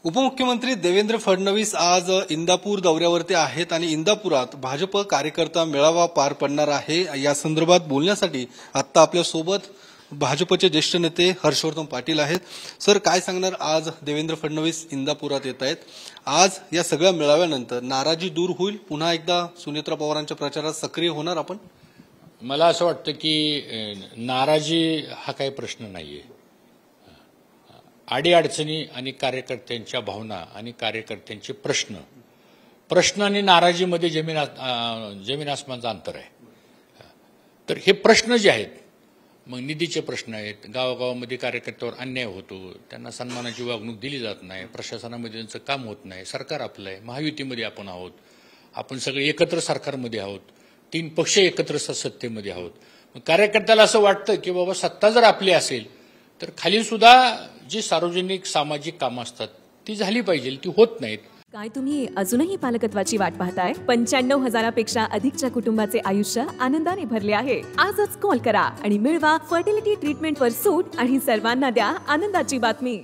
उपमुख्यमंत्री देवेंद्र फडणवीस आज इंदापूर दौऱ्यावरती आहेत आणि इंदापुरात भाजप कार्यकर्ता मेळावा पार पडणार आहे। या संदर्भात बोलण्यासाठी आता आपल्या सोबत भाजपचे ज्येष्ठ नेते हर्षवर्धन पाटील आहेत। सर, काय सांगणार? आज देवेंद्र फडणवीस इंदापुरात येत आहेत। आज या सगळ्या मेळाव्यानंतर नाराजी दूर होईल, पुन्हा एकदा सुनेत्रा पवारांच्या प्रचारात सक्रिय होणार आपण? मला असं वाटतं की नाराजी हा काही प्रश्न नाहीये। अडीअडचणी आणि कार्यकर्त्यांच्या भावना आणि कार्यकर्त्यांचे प्रश्न आणि नाराजीमध्ये जमीन आसमानचं अंतर आहे। तर हे प्रश्न जे आहेत, मग निधीचे प्रश्न आहेत, गावागावामध्ये कार्यकर्त्यावर अन्याय होतो, त्यांना सन्मानाची वागणूक दिली जात नाही, प्रशासनामध्ये त्यांचं काम होत नाही, सरकार आपलं आहे, महायुतीमध्ये आपण आहोत, आपण सगळे एकत्र सरकारमध्ये आहोत, 3 पक्ष एकत्र सत्तेमध्ये आहोत। मग कार्यकर्त्याला असं वाटतं की बाबा सत्ता जर आपली असेल तर खाली सुद्धा जी सार्वजनिक सामाजिक कामं असतात ती झाली पाहिजे, ती होत नाहीत। काय तुम्ही अजूनही पालकत्वाची वाट पाहताय? 95,000पेक्षा अधिकच्या कुटुंबाचे आयुष्य आनंदाने भरले आहे। आजच कॉल करा आणि मिळवा फर्टिलिटी ट्रीटमेंटवर सूट आणि सर्वांना द्या आनंदाची बातमी।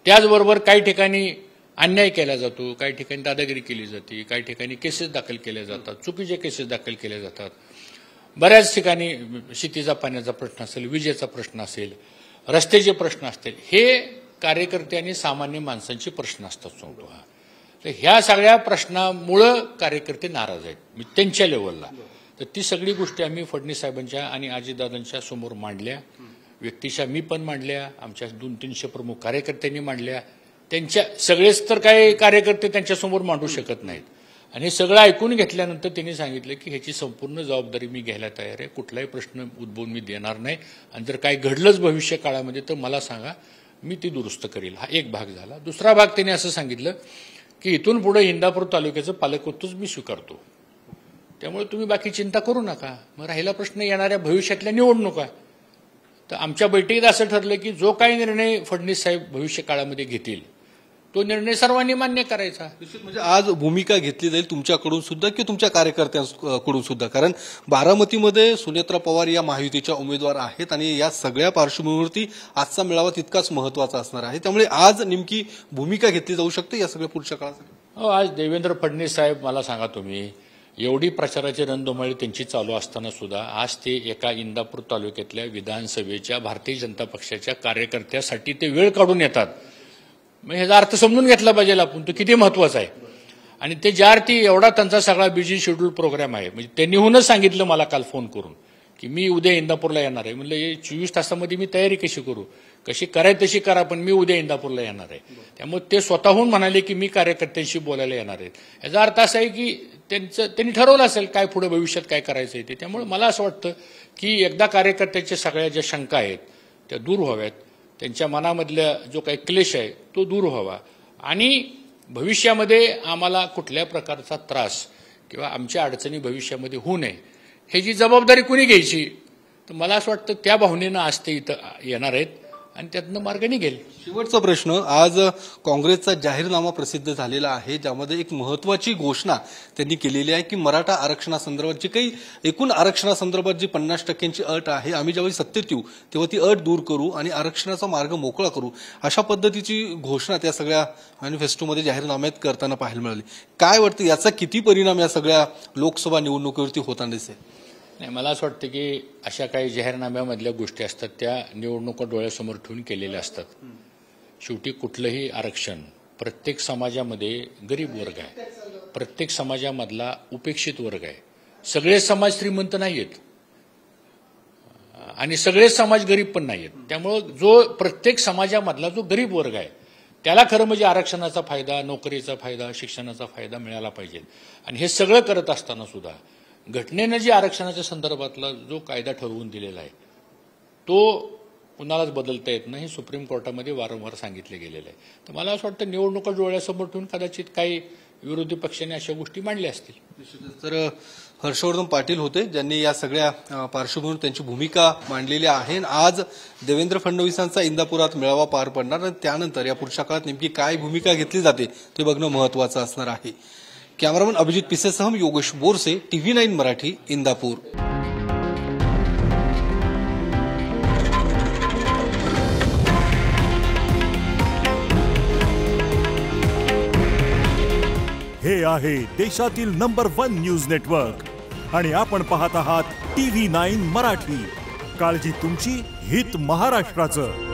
त्याचबरोबर काही ठिकाणी अन्याय केला जातो, काही ठिकाणी दादागिरी केली जाते, काही ठिकाणी केसेस दाखल केल्या जातात, चुकीचे केसेस दाखल केल्या जातात। बऱ्याच ठिकाणी शेतीचा पाण्याचा प्रश्न असेल, विजेचा प्रश्न असेल, रस्त्याचे प्रश्न असतील, हे कार्यकर्ते आणि सामान्य माणसांचे प्रश्न असतात समोर। तर ह्या सगळ्या प्रश्नामुळे कार्यकर्ते नाराज आहेत त्यांच्या लेवलला। तर ती सगळी गोष्टी आम्ही फडणवीस साहेबांच्या आणि अजितदादांच्या समोर मांडल्या, व्यक्तिशा मी पण मांडल्या, आमच्या 200-300 प्रमुख कार्यकर्त्यांनी मांडल्या। त्यांच्या सगळेच तर काही कार्यकर्ते त्यांच्यासमोर मांडू शकत नाहीत आणि हे सगळं ऐकून घेतल्यानंतर त्यांनी सांगितलं की ह्याची संपूर्ण जबाबदारी मी घ्यायला तयार आहे, कुठलाही प्रश्न उद्भवून मी देणार नाही आणि जर काही घडलंच भविष्य काळामध्ये तर मला सांगा, मी ती दुरुस्त करेल। हा एक भाग झाला। दुसरा भाग त्यांनी असं सांगितलं की इथून पुढे इंदापूर तालुक्याचं पालकत्वच मी स्वीकारतो, त्यामुळे तुम्ही बाकी चिंता करू नका। मग राहिला प्रश्न येणाऱ्या भविष्यातल्या निवडणुका। तर आमच्या बैठकीत असं ठरलं की जो काही निर्णय फडणवीस साहेब भविष्य काळामध्ये घेतील तो निर्णय सर्वांनी मान्य करायचा। म्हणजे आज भूमिका घेतली जाईल तुमच्याकडून सुद्धा की तुमच्या कार्यकर्त्यांकडून सुद्धा? कारण बारामतीमध्ये सुनेत्रा पवार या महायुतीच्या उमेदवार आहेत आणि या सगळ्या पार्श्वभूमीवरती आजचा मेळावा तितकाच महत्वाचा असणार आहे, त्यामुळे आज नेमकी भूमिका घेतली जाऊ शकते या सगळ्या पुढच्या काळासाठी? आज देवेंद्र फडणवीस साहेब, मला सांगा तुम्ही, एवढी प्रचाराची रणधुमाळी त्यांची चालू असताना सुद्धा आज ते एका इंदापूर तालुक्यातल्या विधानसभेच्या भारतीय जनता पक्षाच्या कार्यकर्त्यासाठी ते वेळ काढून येतात। मग ह्याचा अर्थ समजून घेतला पाहिजे आपण, तो किती महत्वाचा आहे। आणि ते ज्या अर्थी एवढा त्यांचा सगळा बिझी शेड्यूल प्रोग्राम आहे, म्हणजे त्यांनीहूनच सांगितलं मला काल फोन करून की मी उद्या इंदापूरला येणार आहे। म्हणलं हे 24 तासामध्ये मी तयारी कशी करू, कशी करायची तशी करा, पण मी उद्या इंदापूरला येणार आहे। त्यामुळे ते स्वतःहून म्हणाले की मी कार्यकर्त्यांशी बोलायला येणार आहेत। याचा अर्थ असा आहे की त्यांनी ठरवलं असेल काय पुढे भविष्यात काय करायचं आहे ते। त्यामुळे मला असं वाटतं की एकदा कार्यकर्त्यांच्या सगळ्या ज्या शंका आहेत त्या दूर व्हाव्यात, त्यांच्या मनामधला जो काही क्लेश आहे तो दूर व्हावा आणि भविष्यामध्ये आम्हाला कुठल्या प्रकारचा त्रास किंवा आमच्या अडचणी भविष्यामध्ये होऊ नये ह्याची जबाबदारी कुणी घ्यायची, तर मला असं वाटतं त्या भावनेनं आज ते इथं येणार आहेत आणि त्यातनं मार्ग निघेल। शेवटचा प्रश्न, आज काँग्रेसचा जाहीरनामा प्रसिद्ध झालेला आहे, ज्यामध्ये एक महत्वाची घोषणा त्यांनी केलेली आहे की मराठा आरक्षणासंदर्भात जी काही एकूण आरक्षणासंदर्भात जी 50% अट आहे, आम्ही ज्यावेळी सत्तेत येऊ तेव्हा ती अट दूर करू आणि आरक्षणाचा मार्ग मोकळा करू, अशा पद्धतीची घोषणा त्या सगळ्या मॅनिफेस्टोमध्ये जाहीरनाम्यात करताना पाहायला मिळाली। काय वाटतं, याचा किती परिणाम या सगळ्या लोकसभा निवडणुकीवरती होताना दिसेल? नाही, मला असं वाटतं की अशा काही जाहीरनाम्यामधल्या गोष्टी असतात त्या निवडणुका डोळ्यासमोर ठेवून केलेल्या असतात। शेवटी कुठलंही आरक्षण प्रत्येक समाजामध्ये गरीब वर्ग आहे, प्रत्येक समाजामधला उपेक्षित वर्ग आहे। सगळे समाज श्रीमंत नाहीयेत आणि सगळे समाज गरीब पण नाहीयेत। त्यामुळं जो प्रत्येक समाजामधला जो गरीब वर्ग आहे त्याला खरं म्हणजे आरक्षणाचा फायदा, नोकरीचा फायदा, शिक्षणाचा फायदा मिळाला पाहिजे। आणि हे सगळं करत असताना सुद्धा घटनेनं जी आरक्षणाच्या संदर्भातला जो कायदा ठरवून दिलेला आहे तो कुणालाच बदलता येत नाही, हे सुप्रीम कोर्टामध्ये वारंवार सांगितले गेलेलं आहे। तर मला असं वाटतं निवडणुका डोळ्यासमोर ठेवून कदाचित काही विरोधी पक्षाने अशा गोष्टी मांडल्या असतील। तर हर्षवर्धन पाटील होते ज्यांनी या सगळ्या पार्श्वभूमीवर त्यांची भूमिका मांडलेली आहे। आज देवेंद्र फडणवीसांचा इंदापुरात मेळावा पार पडणार आणि त्यानंतर या पुढच्या काळात नेमकी काय भूमिका घेतली जाते ते बघणं महत्वाचं असणार आहे। कॅमेरामन अभिजित पिसेसह योगेश बोरसे, TV9 मराठी, इंदापूर। हे आहे देशातील नंबर 1 न्यूज नेटवर्क आणि आपण पाहत आहात TV9 मराठी. काळजी तुमची, हित महाराष्ट्राचं.